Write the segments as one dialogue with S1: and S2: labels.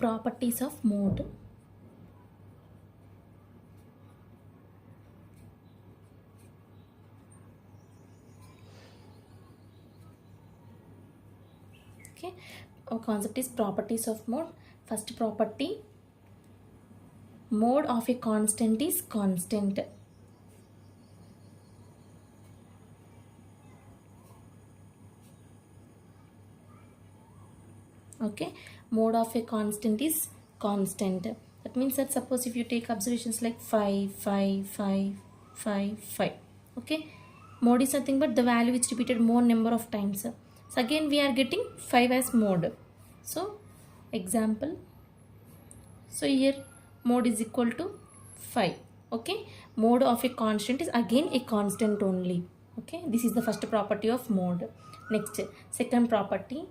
S1: Properties of mode. Okay, our concept is properties of mode. First property, mode of a constant is constant. Okay, mode of a constant is constant. That means that suppose if you take observations like 5, 5, 5, 5, 5. Okay, mode is nothing but the value which repeated more number of times. So again we are getting 5 as mode. So example, so here mode is equal to 5. Okay, mode of a constant is again a constant only. Okay, this is the first property of mode. Next, second property,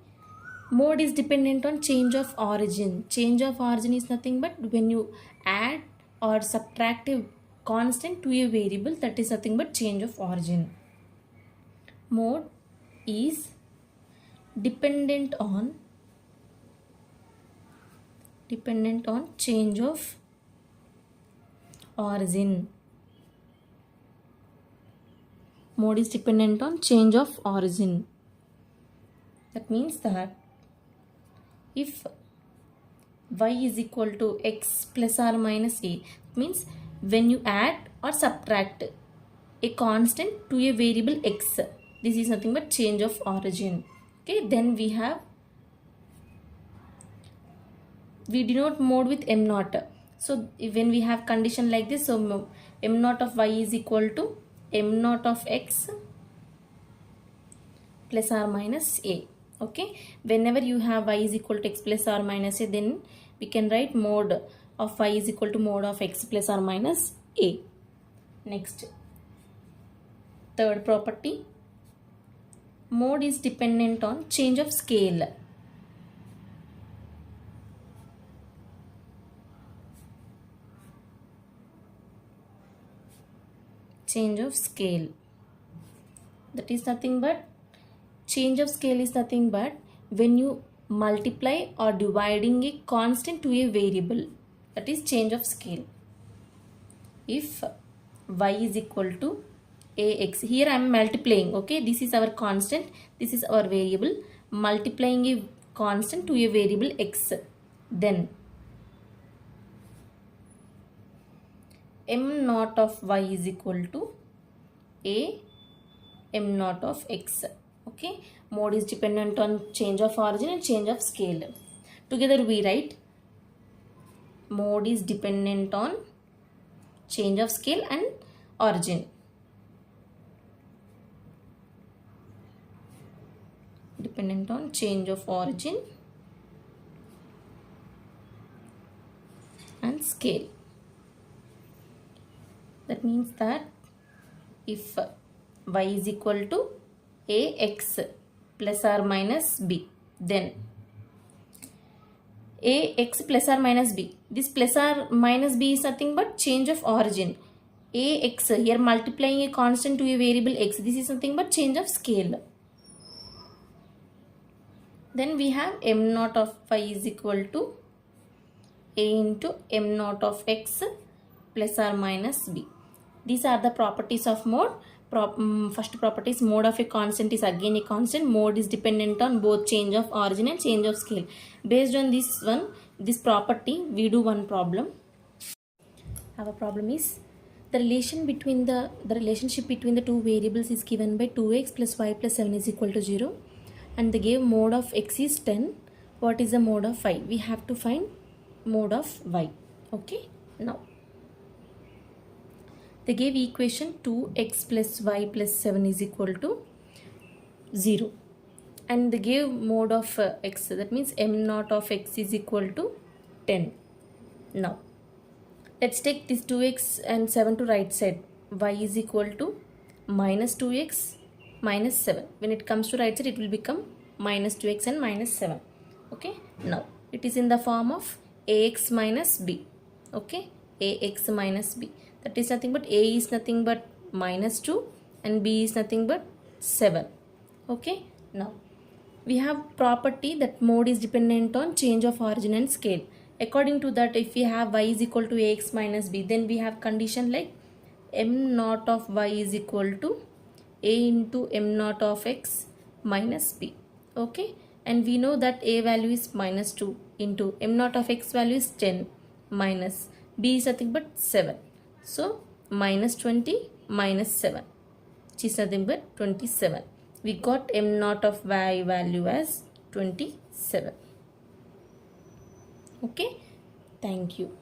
S1: mode is dependent on change of origin. Change of origin is nothing but when you add or subtract a constant to a variable, that is nothing but change of origin. Mode is dependent on change of origin. Mode is dependent on change of origin. That means that if y is equal to x plus or minus a, means when you add or subtract a constant to a variable x, this is nothing but change of origin. Okay, then we denote mode with m naught. So when we have condition like this, so m naught of y is equal to m naught of x plus or minus a. Okay, whenever you have y is equal to x plus or minus a, then we can write mode of y is equal to mode of x plus or minus a. Next, third property, mode is dependent on change of scale. Change of scale, that is nothing but change of scale is nothing but when you multiply or dividing a constant to a variable, that is change of scale. If y is equal to ax, here I am multiplying. Okay, this is our constant, this is our variable, multiplying a constant to a variable x, then m naught of y is equal to a m naught of x. Okay, mode is dependent on change of origin and change of scale. Together we write mode is dependent on change of scale and origin. Dependent on change of origin and scale. That means that if y is equal to ax plus or minus b, then ax plus or minus b, this plus or minus b is nothing but change of origin. Ax, here multiplying a constant to a variable x, this is nothing but change of scale. Then we have m naught of y is equal to a into m naught of x plus or minus b. These are the properties of mode. First property is mode of a constant is again a constant. Mode is dependent on both change of origin and change of scale. Based on this property, we do one problem. Our problem is the relationship between the two variables is given by 2x plus y plus 7 is equal to 0, and they gave mode of x is 10. What is the mode of y? We have to find mode of y. Okay, now they gave equation 2x plus y plus 7 is equal to 0, and they gave mode of x, that means m naught of x is equal to 10. Now let's take this 2x and 7 to right side. Y is equal to minus 2x minus 7. When it comes to right side, it will become minus 2x and minus 7. Okay, now it is in the form of ax minus b. Okay, ax minus b, that is nothing but a is nothing but minus 2 and b is nothing but 7. Okay, now we have property that mode is dependent on change of origin and scale. According to that, if we have y is equal to ax minus b, then we have condition like m naught of y is equal to a into m naught of x minus b. Okay, and we know that a value is minus 2 into m naught of x value is 10 minus b is nothing but 7. So minus 20 minus 7, which is nothing but 27. We got m naught of y value as 27. Okay, thank you.